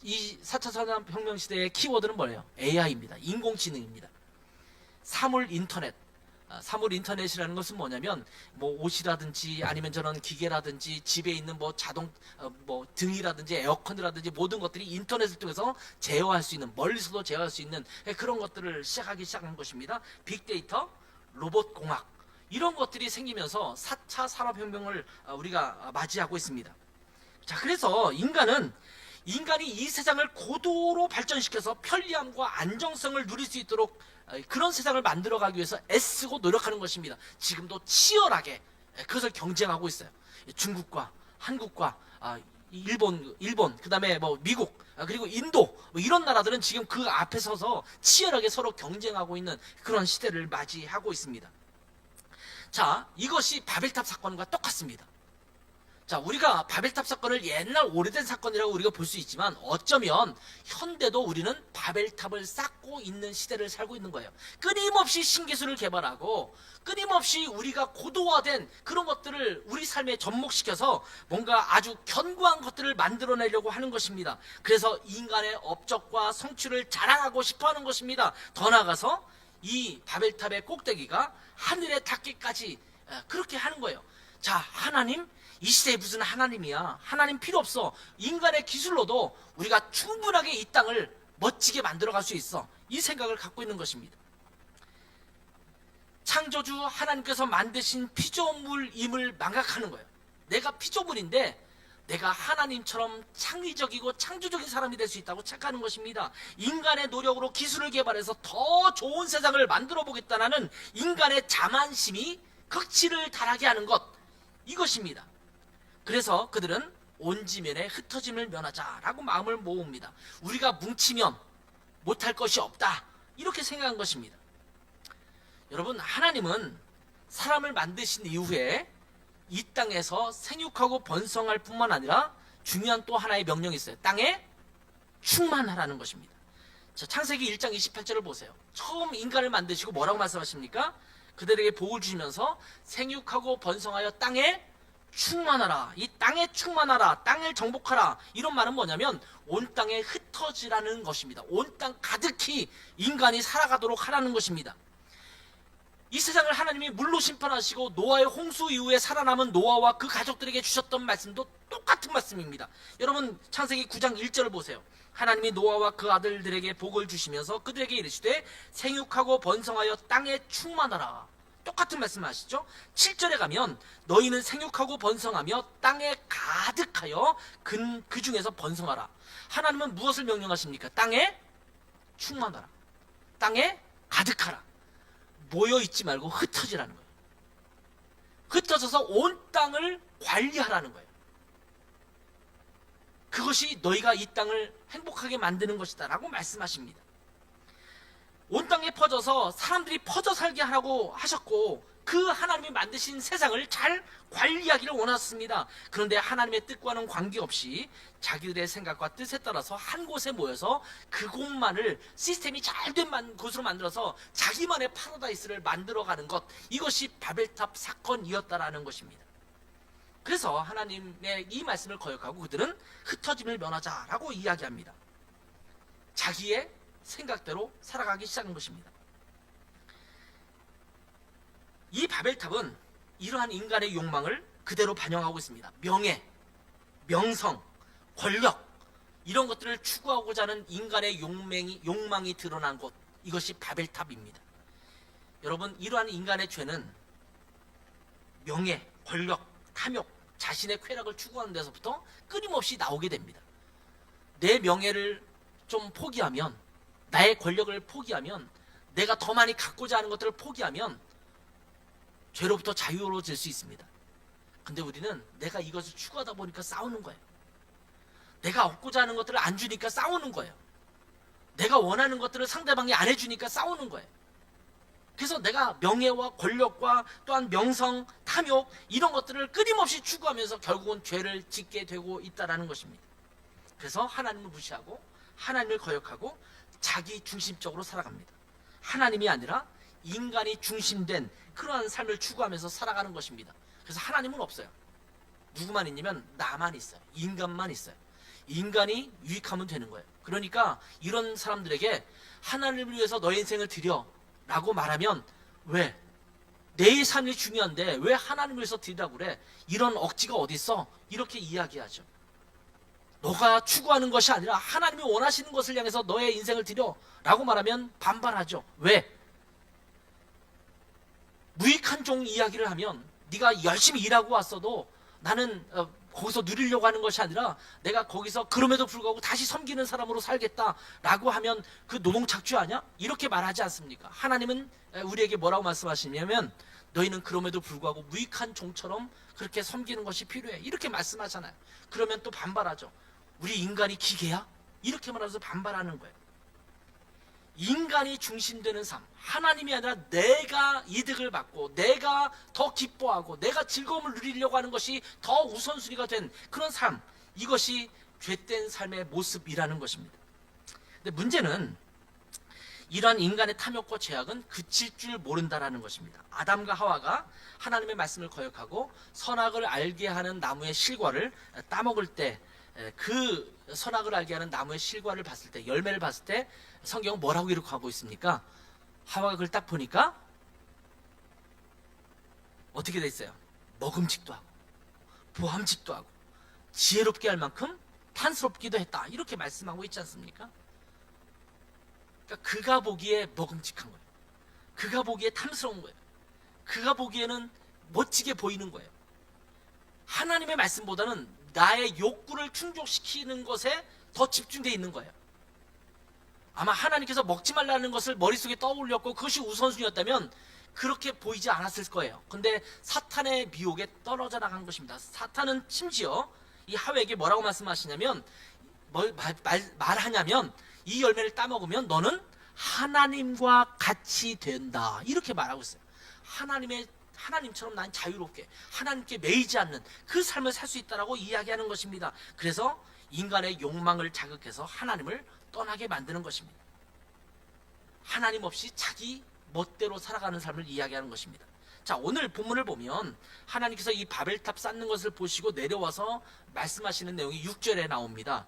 이 4차 산업혁명 시대의 키워드는 뭐예요? AI입니다. 인공지능입니다. 사물 인터넷. 사물 인터넷이라는 것은 뭐냐면 뭐 옷이라든지 아니면 저런 기계라든지 집에 있는 뭐 자동 뭐 등이라든지 에어컨이라든지 모든 것들이 인터넷을 통해서 제어할 수 있는, 멀리서도 제어할 수 있는 그런 것들을 시작한 것입니다. 빅데이터, 로봇공학 이런 것들이 생기면서 4차 산업혁명을 우리가 맞이하고 있습니다. 자, 그래서 인간이 이 세상을 고도로 발전시켜서 편리함과 안정성을 누릴 수 있도록 그런 세상을 만들어가기 위해서 애쓰고 노력하는 것입니다. 지금도 치열하게 그것을 경쟁하고 있어요. 중국과 한국과 일본, 그 다음에 뭐 미국, 그리고 인도 뭐 이런 나라들은 지금 그 앞에 서서 치열하게 서로 경쟁하고 있는 그런 시대를 맞이하고 있습니다. 자, 이것이 바벨탑 사건과 똑같습니다. 자, 우리가 바벨탑 사건을 옛날 오래된 사건이라고 우리가 볼 수 있지만 어쩌면 현대도 우리는 바벨탑을 쌓고 있는 시대를 살고 있는 거예요. 끊임없이 신기술을 개발하고 끊임없이 우리가 고도화된 그런 것들을 우리 삶에 접목시켜서 뭔가 아주 견고한 것들을 만들어내려고 하는 것입니다. 그래서 인간의 업적과 성취를 자랑하고 싶어하는 것입니다. 더 나아가서 이 바벨탑의 꼭대기가 하늘에 닿기까지 그렇게 하는 거예요. 자, 하나님, 이 시대에 무슨 하나님이야? 하나님 필요 없어. 인간의 기술로도 우리가 충분하게 이 땅을 멋지게 만들어갈 수 있어. 이 생각을 갖고 있는 것입니다. 창조주 하나님께서 만드신 피조물임을 망각하는 거예요. 내가 피조물인데 내가 하나님처럼 창의적이고 창조적인 사람이 될 수 있다고 착각하는 것입니다. 인간의 노력으로 기술을 개발해서 더 좋은 세상을 만들어 보겠다는 인간의 자만심이 극치를 달하게 하는 것, 이것입니다. 그래서 그들은 온 지면에 흩어짐을 면하자라고 마음을 모읍니다. 우리가 뭉치면 못할 것이 없다, 이렇게 생각한 것입니다. 여러분, 하나님은 사람을 만드신 이후에 이 땅에서 생육하고 번성할 뿐만 아니라 중요한 또 하나의 명령이 있어요. 땅에 충만하라는 것입니다. 자, 창세기 1장 28절을 보세요. 처음 인간을 만드시고 뭐라고 말씀하십니까? 그들에게 복을 주시면서 생육하고 번성하여 땅에 충만하라. 이 땅에 충만하라. 땅을 정복하라. 이런 말은 뭐냐면 온 땅에 흩어지라는 것입니다. 온 땅 가득히 인간이 살아가도록 하라는 것입니다. 이 세상을 하나님이 물로 심판하시고 노아의 홍수 이후에 살아남은 노아와 그 가족들에게 주셨던 말씀도 똑같은 말씀입니다. 여러분, 창세기 9장 1절을 보세요. 하나님이 노아와 그 아들들에게 복을 주시면서 그들에게 이르시되 생육하고 번성하여 땅에 충만하라. 똑같은 말씀 아시죠? 7절에 가면 너희는 생육하고 번성하며 땅에 가득하여 그 중에서 번성하라. 하나님은 무엇을 명령하십니까? 땅에 충만하라. 땅에 가득하라. 모여있지 말고 흩어지라는 거예요. 흩어져서 온 땅을 관리하라는 거예요. 그것이 너희가 이 땅을 행복하게 만드는 것이다 라고 말씀하십니다. 온 땅에 퍼져서 사람들이 퍼져 살게 하라고 하셨고 그 하나님이 만드신 세상을 잘 관리하기를 원하셨습니다. 그런데 하나님의 뜻과는 관계없이 자기들의 생각과 뜻에 따라서 한 곳에 모여서 그곳만을 시스템이 잘 된 곳으로 만들어서 자기만의 파라다이스를 만들어가는 것, 이것이 바벨탑 사건이었다라는 것입니다. 그래서 하나님의 이 말씀을 거역하고 그들은 흩어짐을 면하자라고 이야기합니다. 자기의 생각대로 살아가기 시작한 것입니다. 이 바벨탑은 이러한 인간의 욕망을 그대로 반영하고 있습니다. 명예, 명성, 권력, 이런 것들을 추구하고자 하는 인간의 욕망이 드러난 곳, 이것이 바벨탑입니다. 여러분, 이러한 인간의 죄는 명예, 권력, 탐욕, 자신의 쾌락을 추구하는 데서부터 끊임없이 나오게 됩니다. 내 명예를 좀 포기하면, 나의 권력을 포기하면, 내가 더 많이 갖고자 하는 것들을 포기하면 죄로부터 자유로워질 수 있습니다. 근데 우리는 내가 이것을 추구하다 보니까 싸우는 거예요. 내가 얻고자 하는 것들을 안 주니까 싸우는 거예요. 내가 원하는 것들을 상대방이 안 해주니까 싸우는 거예요. 그래서 내가 명예와 권력과 또한 명성, 탐욕 이런 것들을 끊임없이 추구하면서 결국은 죄를 짓게 되고 있다는 것입니다. 그래서 하나님을 무시하고 하나님을 거역하고 자기 중심적으로 살아갑니다. 하나님이 아니라 인간이 중심된 그러한 삶을 추구하면서 살아가는 것입니다. 그래서 하나님은 없어요. 누구만 있냐면 나만 있어요. 인간만 있어요. 인간이 유익하면 되는 거예요. 그러니까 이런 사람들에게 하나님을 위해서 너의 인생을 드려 라고 말하면, 왜? 내 삶이 중요한데 왜 하나님을 위해서 드리라고 그래? 이런 억지가 어디 있어? 이렇게 이야기하죠. 너가 추구하는 것이 아니라 하나님이 원하시는 것을 향해서 너의 인생을 드려 라고 말하면 반발하죠. 왜? 무익한 종 이야기를 하면 네가 열심히 일하고 왔어도 나는 거기서 누리려고 하는 것이 아니라 내가 거기서 그럼에도 불구하고 다시 섬기는 사람으로 살겠다라고 하면 그 노동착취 아니야? 이렇게 말하지 않습니까? 하나님은 우리에게 뭐라고 말씀하시냐면 너희는 그럼에도 불구하고 무익한 종처럼 그렇게 섬기는 것이 필요해, 이렇게 말씀하잖아요. 그러면 또 반발하죠. 우리 인간이 기계야? 이렇게 말하면서 반발하는 거예요. 인간이 중심되는 삶, 하나님이 아니라 내가 이득을 받고 내가 더 기뻐하고 내가 즐거움을 누리려고 하는 것이 더 우선순위가 된 그런 삶, 이것이 죄된 삶의 모습이라는 것입니다. 근데 문제는 이러한 인간의 탐욕과 죄악은 그칠 줄 모른다라는 것입니다. 아담과 하와가 하나님의 말씀을 거역하고 선악을 알게 하는 나무의 실과를 따먹을 때, 그 선악을 알게 하는 나무의 실과를 봤을 때, 열매를 봤을 때 성경은 뭐라고 기록하고 있습니까? 하와가 그걸 딱 보니까 어떻게 돼 있어요? 먹음직도 하고 보함직도 하고 지혜롭게 할 만큼 탄스럽기도 했다, 이렇게 말씀하고 있지 않습니까? 그러니까 그가 보기에 먹음직한 거예요. 그가 보기에 탐스러운 거예요. 그가 보기에는 멋지게 보이는 거예요. 하나님의 말씀보다는 나의 욕구를 충족시키는 것에 더 집중되어 있는 거예요. 아마 하나님께서 먹지 말라는 것을 머릿속에 떠올렸고 그것이 우선순위였다면 그렇게 보이지 않았을 거예요. 근데 사탄의 미혹에 떨어져 나간 것입니다. 사탄은 심지어 이 하와에게 뭐라고 말씀하시냐면, 말하냐면 이 열매를 따먹으면 너는 하나님과 같이 된다, 이렇게 말하고 있어요. 하나님처럼 난 자유롭게 하나님께 매이지 않는 그 삶을 살 수 있다라고 이야기하는 것입니다. 그래서 인간의 욕망을 자극해서 하나님을 떠나게 만드는 것입니다. 하나님 없이 자기 멋대로 살아가는 삶을 이야기하는 것입니다. 자, 오늘 본문을 보면 하나님께서 이 바벨탑 쌓는 것을 보시고 내려와서 말씀하시는 내용이 6절에 나옵니다.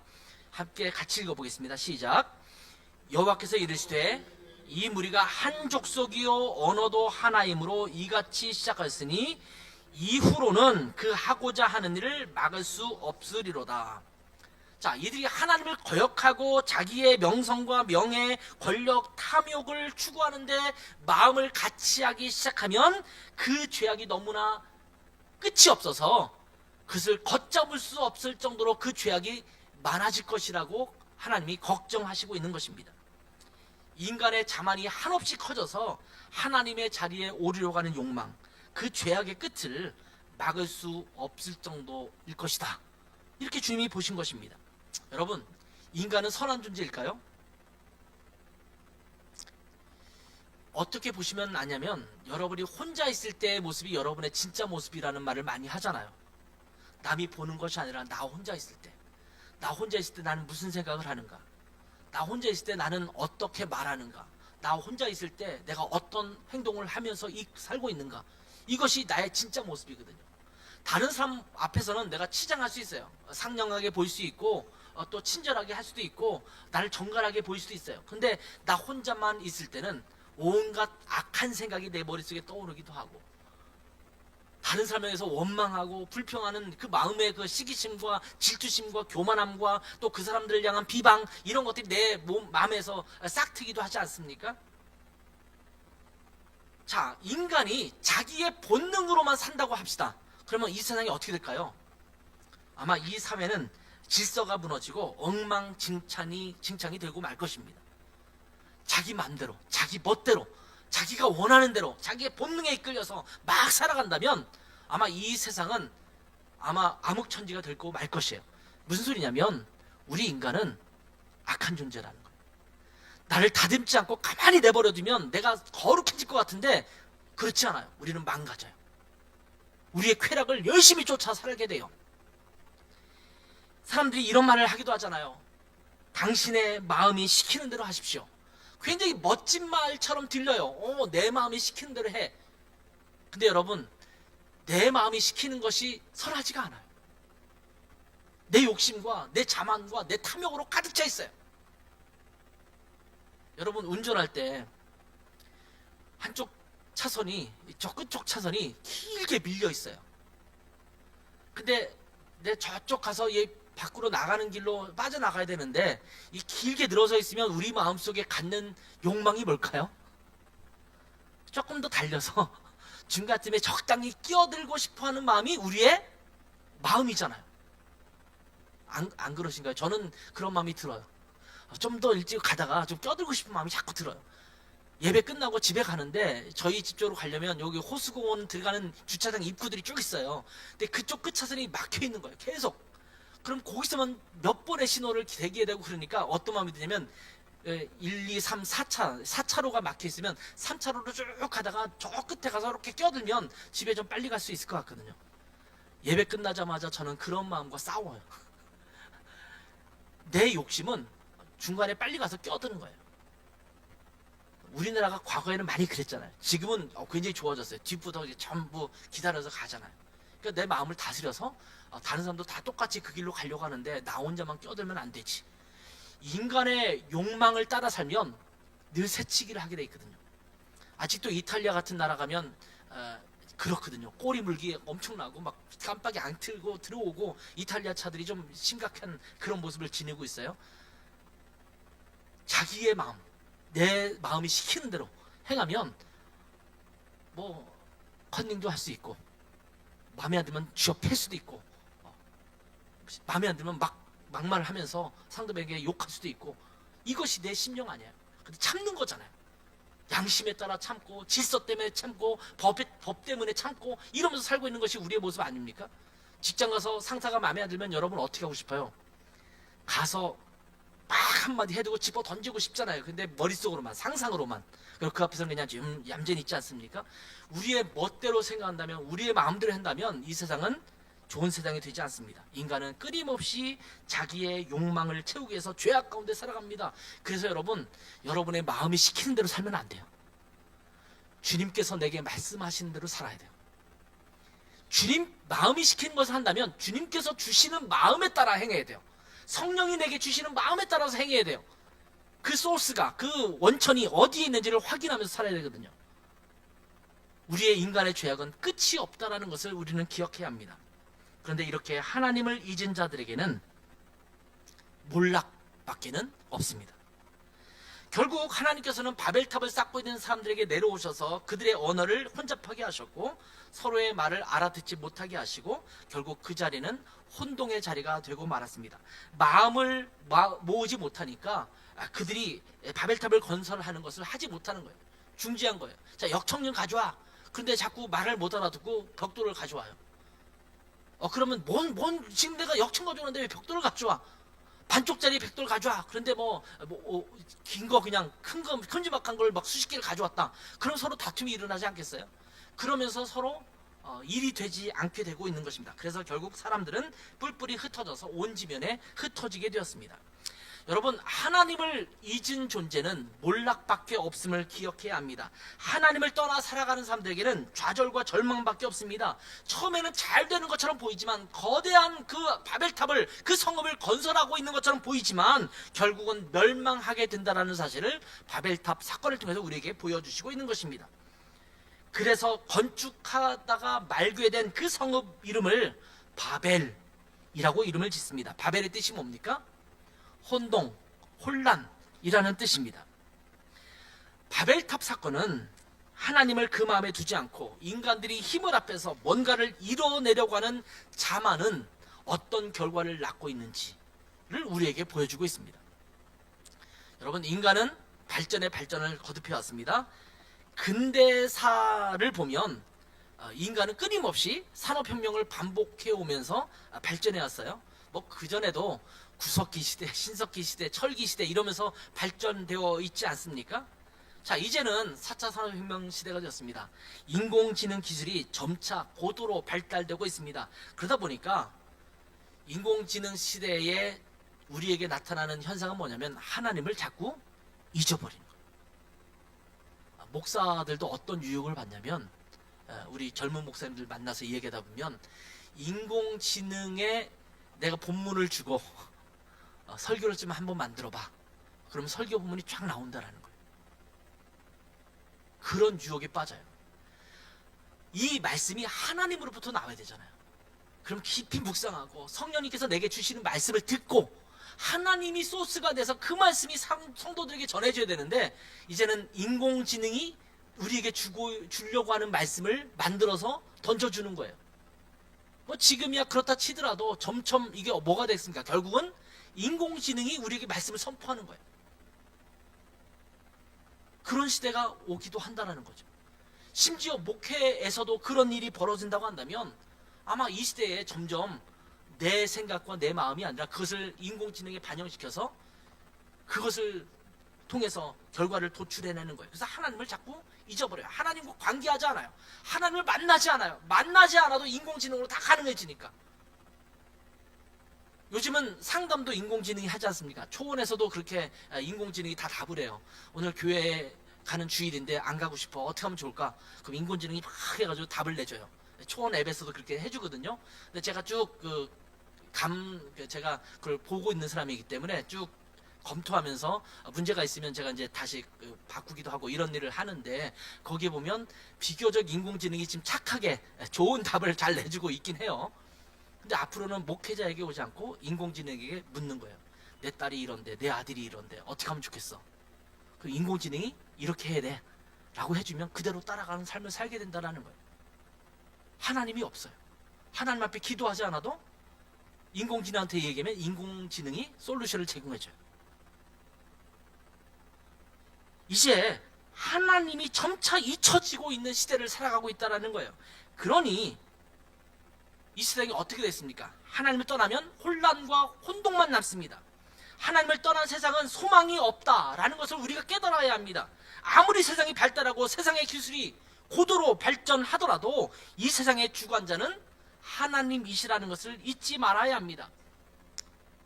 함께 같이 읽어보겠습니다. 시작. 여호와께서 이르시되 이 무리가 한 족속이요 언어도 하나이므로 이같이 시작하였으니 이후로는 그 하고자 하는 일을 막을 수 없으리로다. 자, 이들이 하나님을 거역하고 자기의 명성과 명예, 권력, 탐욕을 추구하는데 마음을 같이 하기 시작하면 그 죄악이 너무나 끝이 없어서 그것을 걷잡을 수 없을 정도로 그 죄악이 많아질 것이라고 하나님이 걱정하시고 있는 것입니다. 인간의 자만이 한없이 커져서 하나님의 자리에 오르려고 하는 욕망, 그 죄악의 끝을 막을 수 없을 정도일 것이다, 이렇게 주님이 보신 것입니다. 여러분, 인간은 선한 존재일까요? 어떻게 보시면 아냐면, 여러분이 혼자 있을 때의 모습이 여러분의 진짜 모습이라는 말을 많이 하잖아요. 남이 보는 것이 아니라 나 혼자 있을 때, 나 혼자 있을 때 나는 무슨 생각을 하는가, 나 혼자 있을 때 나는 어떻게 말하는가, 나 혼자 있을 때 내가 어떤 행동을 하면서 살고 있는가, 이것이 나의 진짜 모습이거든요. 다른 사람 앞에서는 내가 치장할 수 있어요. 상냥하게 보일 수 있고 또 친절하게 할 수도 있고 나를 정갈하게 보일 수도 있어요. 근데 나 혼자만 있을 때는 온갖 악한 생각이 내 머릿속에 떠오르기도 하고 다른 사람에게서 원망하고 불평하는 그 마음의 그 시기심과 질투심과 교만함과 또 그 사람들을 향한 비방, 이런 것들이 내 마음에서 싹트기도 하지 않습니까? 자, 인간이 자기의 본능으로만 산다고 합시다. 그러면 이 세상이 어떻게 될까요? 아마 이 사회는 질서가 무너지고 엉망진창이 되고 말 것입니다. 자기 마음대로, 자기 멋대로, 자기가 원하는 대로, 자기의 본능에 이끌려서 막 살아간다면 아마 이 세상은 아마 암흑천지가 될 거고 말 것이에요. 무슨 소리냐면 우리 인간은 악한 존재라는 거예요. 나를 다듬지 않고 가만히 내버려두면 내가 거룩해질 것 같은데 그렇지 않아요. 우리는 망가져요. 우리의 쾌락을 열심히 쫓아 살게 돼요. 사람들이 이런 말을 하기도 하잖아요. 당신의 마음이 시키는 대로 하십시오. 굉장히 멋진 말처럼 들려요. 내 마음이 시키는 대로 해. 근데 여러분, 내 마음이 시키는 것이 선하지가 않아요. 내 욕심과 내 자만과 내 탐욕으로 가득 차 있어요. 여러분, 운전할 때 한쪽 차선이, 저 끝쪽 차선이 길게 밀려 있어요. 근데 내 저쪽 가서 얘 밖으로 나가는 길로 빠져나가야 되는데 이 길게 늘어서 있으면 우리 마음속에 갖는 욕망이 뭘까요? 조금 더 달려서 중간쯤에 적당히 끼어들고 싶어하는 마음이 우리의 마음이잖아요. 안 그러신가요? 저는 그런 마음이 들어요. 좀 더 일찍 가다가 좀 껴들고 싶은 마음이 자꾸 들어요. 예배 끝나고 집에 가는데 저희 집 쪽으로 가려면 여기 호수공원 들어가는 주차장 입구들이 쭉 있어요. 근데 그쪽 끝 차선이 막혀 있는 거예요. 계속. 그럼 거기서만 몇 번의 신호를 대기해야 되고 그러니까 어떤 마음이 드냐면 1, 2, 3, 4차 4차로가 막혀 있으면 3차로로 쭉 가다가 저 끝에 가서 이렇게 껴들면 집에 좀 빨리 갈 수 있을 것 같거든요. 예배 끝나자마자 저는 그런 마음과 싸워요. 내 욕심은 중간에 빨리 가서 껴드는 거예요. 우리나라가 과거에는 많이 그랬잖아요. 지금은 굉장히 좋아졌어요. 뒷부터 전부 기다려서 가잖아요. 그러니까 내 마음을 다스려서 다른 사람도 다 똑같이 그 길로 가려고 하는데 나 혼자만 껴들면 안 되지. 인간의 욕망을 따라 살면 늘 새치기를 하게 돼 있거든요. 아직도 이탈리아 같은 나라 가면 그렇거든요. 꼬리 물기 엄청나고 막 깜빡이 안 틀고 들어오고 이탈리아 차들이 좀 심각한 그런 모습을 지니고 있어요. 자기의 마음, 내 마음이 시키는 대로 행하면 뭐 컨닝도 할 수 있고 마음에 안 들면 쥐어 팰 수도 있고 마음에 안 들면 막말을 하면서 상대방에게 욕할 수도 있고 이것이 내 심령 아니에요. 근데 참는 거잖아요. 양심에 따라 참고 질서 때문에 참고 법 때문에 참고 이러면서 살고 있는 것이 우리의 모습 아닙니까? 직장 가서 상사가 마음에 안 들면 여러분 어떻게 하고 싶어요? 가서 막 한마디 해두고 집어 던지고 싶잖아요. 근데 머릿속으로만 상상으로만 그리고 그 앞에서는 그냥 좀 얌전히 있지 않습니까? 우리의 멋대로 생각한다면 우리의 마음대로 한다면 이 세상은 좋은 세상이 되지 않습니다. 인간은 끊임없이 자기의 욕망을 채우기 위해서 죄악 가운데 살아갑니다. 그래서 여러분, 여러분의 마음이 시키는 대로 살면 안 돼요. 주님께서 내게 말씀하시는 대로 살아야 돼요. 주님 마음이 시키는 것을 한다면 주님께서 주시는 마음에 따라 행해야 돼요. 성령이 내게 주시는 마음에 따라서 행해야 돼요. 그 소스가, 그 원천이 어디에 있는지를 확인하면서 살아야 되거든요. 우리의 인간의 죄악은 끝이 없다는 것을 우리는 기억해야 합니다. 그런데 이렇게 하나님을 잊은 자들에게는 몰락밖에는 없습니다. 결국 하나님께서는 바벨탑을 쌓고 있는 사람들에게 내려오셔서 그들의 언어를 혼잡하게 하셨고 서로의 말을 알아듣지 못하게 하시고 결국 그 자리는 혼동의 자리가 되고 말았습니다. 마음을 모으지 못하니까 그들이 바벨탑을 건설하는 것을 하지 못하는 거예요. 중지한 거예요. 자, 역청령 가져와. 그런데 자꾸 말을 못 알아듣고 벽돌을 가져와요. 그러면 지금 내가 역청 가져오는데 왜 벽돌을 가져와? 반쪽짜리 벽돌 가져와. 그런데 긴 거 그냥 큼지막한 걸 막 수십 개를 가져왔다. 그럼 서로 다툼이 일어나지 않겠어요? 그러면서 서로 일이 되지 않게 되고 있는 것입니다. 그래서 결국 사람들은 뿔뿔이 흩어져서 온 지면에 흩어지게 되었습니다. 여러분, 하나님을 잊은 존재는 몰락밖에 없음을 기억해야 합니다. 하나님을 떠나 살아가는 사람들에게는 좌절과 절망밖에 없습니다. 처음에는 잘 되는 것처럼 보이지만 거대한 그 바벨탑을, 그 성읍을 건설하고 있는 것처럼 보이지만 결국은 멸망하게 된다는 사실을 바벨탑 사건을 통해서 우리에게 보여주시고 있는 것입니다. 그래서 건축하다가 말괴된 그 성읍 이름을 바벨이라고 이름을 짓습니다. 바벨의 뜻이 뭡니까? 혼동, 혼란이라는 뜻입니다. 바벨탑 사건은 하나님을 그 마음에 두지 않고 인간들이 힘을 합해서 뭔가를 이뤄내려고 하는 자만은 어떤 결과를 낳고 있는지를 우리에게 보여주고 있습니다. 여러분, 인간은 발전의 발전을 거듭해 왔습니다. 근대사를 보면 인간은 끊임없이 산업혁명을 반복해 오면서 발전해 왔어요. 뭐 그전에도 구석기 시대, 신석기 시대, 철기 시대 이러면서 발전되어 있지 않습니까? 자, 이제는 4차 산업혁명 시대가 되었습니다. 인공지능 기술이 점차 고도로 발달되고 있습니다. 그러다 보니까 인공지능 시대에 우리에게 나타나는 현상은 뭐냐면 하나님을 자꾸 잊어버리는 거예요. 목사들도 어떤 유혹을 받냐면, 우리 젊은 목사님들 만나서 얘기하다 보면 인공지능에 내가 본문을 주고 설교를 좀 한번 만들어봐. 그러면 설교 본문이 쫙 나온다라는 거예요. 그런 유혹에 빠져요. 이 말씀이 하나님으로부터 나와야 되잖아요. 그럼 깊이 묵상하고 성령님께서 내게 주시는 말씀을 듣고 하나님이 소스가 돼서 그 말씀이 성도들에게 전해져야 되는데, 이제는 인공지능이 우리에게 주려고 하는 말씀을 만들어서 던져주는 거예요. 뭐 지금이야 그렇다 치더라도 점점 이게 뭐가 됐습니까? 결국은 인공지능이 우리에게 말씀을 선포하는 거예요. 그런 시대가 오기도 한다는 거죠. 심지어 목회에서도 그런 일이 벌어진다고 한다면 아마 이 시대에 점점 내 생각과 내 마음이 아니라 그것을 인공지능에 반영시켜서 그것을 통해서 결과를 도출해내는 거예요. 그래서 하나님을 자꾸 잊어버려요. 하나님과 관계하지 않아요. 하나님을 만나지 않아요. 만나지 않아도 인공지능으로 다 가능해지니까. 요즘은 상담도 인공지능이 하지 않습니까? 초원에서도 그렇게 인공지능이 다 답을 해요. 오늘 교회에 가는 주일인데 안 가고 싶어. 어떻게 하면 좋을까? 그럼 인공지능이 막 해가지고 답을 내줘요. 초원 앱에서도 그렇게 해주거든요. 근데 제가 쭉 제가 그걸 보고 있는 사람이기 때문에 쭉 검토하면서 문제가 있으면 제가 이제 다시 바꾸기도 하고 이런 일을 하는데, 거기에 보면 비교적 인공지능이 지금 착하게 좋은 답을 잘 내주고 있긴 해요. 근데 앞으로는 목회자에게 오지 않고 인공지능에게 묻는 거예요. 내 딸이 이런데, 내 아들이 이런데 어떻게 하면 좋겠어? 그 인공지능이 이렇게 해야 돼 라고 해주면 그대로 따라가는 삶을 살게 된다는 거예요. 하나님이 없어요. 하나님 앞에 기도하지 않아도 인공지능한테 얘기하면 인공지능이 솔루션을 제공해줘요. 이제 하나님이 점차 잊혀지고 있는 시대를 살아가고 있다는 거예요. 그러니 이 세상이 어떻게 됐습니까? 하나님을 떠나면 혼란과 혼동만 남습니다. 하나님을 떠난 세상은 소망이 없다라는 것을 우리가 깨달아야 합니다. 아무리 세상이 발달하고 세상의 기술이 고도로 발전하더라도 이 세상의 주관자는 하나님이시라는 것을 잊지 말아야 합니다.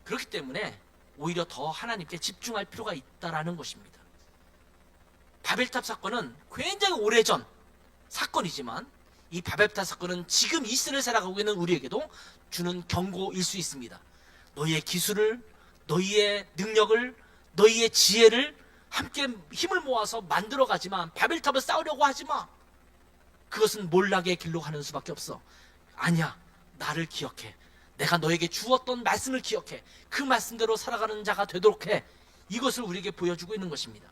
그렇기 때문에 오히려 더 하나님께 집중할 필요가 있다는 것입니다. 바벨탑 사건은 굉장히 오래전 사건이지만 이 바벨탑 사건은 지금 이 시대를 살아가고 있는 우리에게도 주는 경고일 수 있습니다. 너희의 기술을, 너희의 능력을, 너희의 지혜를 함께 힘을 모아서 만들어가지만 바벨탑을 쌓으려고 하지마. 그것은 몰락의 길로 가는 수밖에 없어. 아니야, 나를 기억해. 내가 너에게 주었던 말씀을 기억해. 그 말씀대로 살아가는 자가 되도록 해. 이것을 우리에게 보여주고 있는 것입니다.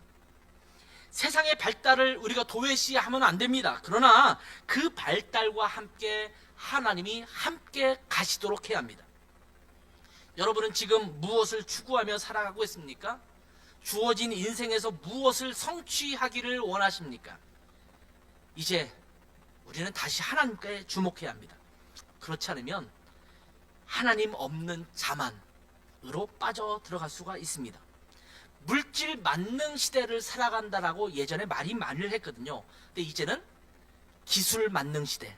세상의 발달을 우리가 도외시하면 안 됩니다. 그러나 그 발달과 함께 하나님이 함께 가시도록 해야 합니다. 여러분은 지금 무엇을 추구하며 살아가고 있습니까? 주어진 인생에서 무엇을 성취하기를 원하십니까? 이제 우리는 다시 하나님께 주목해야 합니다. 그렇지 않으면 하나님 없는 자만으로 빠져 들어갈 수가 있습니다. 물질 만능 시대를 살아간다라고 예전에 말이 많이 했거든요. 근데 이제는 기술 만능 시대,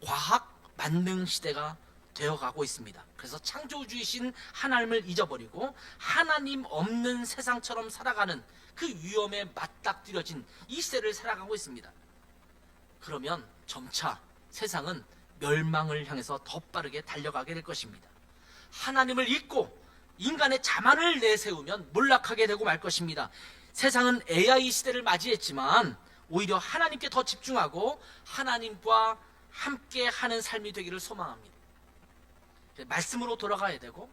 과학 만능 시대가 되어가고 있습니다. 그래서 창조주이신 하나님을 잊어버리고 하나님 없는 세상처럼 살아가는 그 위험에 맞닥뜨려진 이 시대를 살아가고 있습니다. 그러면 점차 세상은 멸망을 향해서 더 빠르게 달려가게 될 것입니다. 하나님을 잊고 인간의 자만을 내세우면 몰락하게 되고 말 것입니다. 세상은 AI 시대를 맞이했지만 오히려 하나님께 더 집중하고 하나님과 함께 하는 삶이 되기를 소망합니다. 말씀으로 돌아가야 되고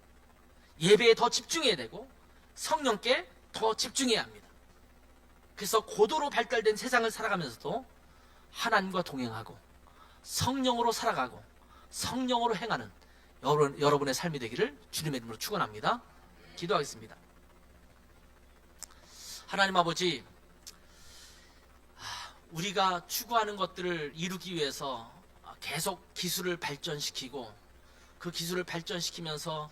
예배에 더 집중해야 되고 성령께 더 집중해야 합니다. 그래서 고도로 발달된 세상을 살아가면서도 하나님과 동행하고 성령으로 살아가고 성령으로 행하는 여러분의 삶이 되기를 주님의 이름으로 축원합니다. 기도하겠습니다. 하나님 아버지, 우리가 추구하는 것들을 이루기 위해서 계속 기술을 발전시키고 그 기술을 발전시키면서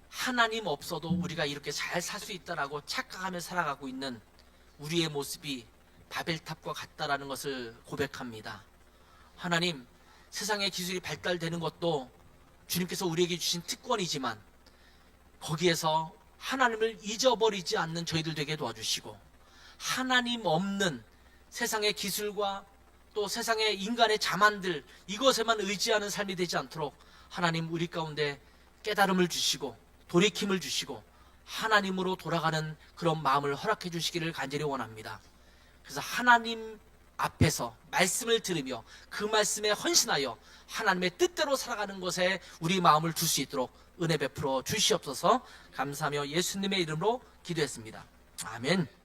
하나님 없어도 우리가 이렇게 잘 살 수 있다라고 착각하며 살아가고 있는 우리의 모습이 바벨탑과 같다라는 것을 고백합니다. 하나님, 세상의 기술이 발달되는 것도 주님께서 우리에게 주신 특권이지만 거기에서 하나님을 잊어버리지 않는 저희들 되게 도와주시고 하나님 없는 세상의 기술과 또 세상의 인간의 자만들 이것에만 의지하는 삶이 되지 않도록 하나님 우리 가운데 깨달음을 주시고 돌이킴을 주시고 하나님으로 돌아가는 그런 마음을 허락해 주시기를 간절히 원합니다. 그래서 하나님 앞에서 말씀을 들으며 그 말씀에 헌신하여 하나님의 뜻대로 살아가는 것에 우리 마음을 둘 수 있도록 은혜 베풀어 주시옵소서. 감사하며 예수님의 이름으로 기도했습니다. 아멘.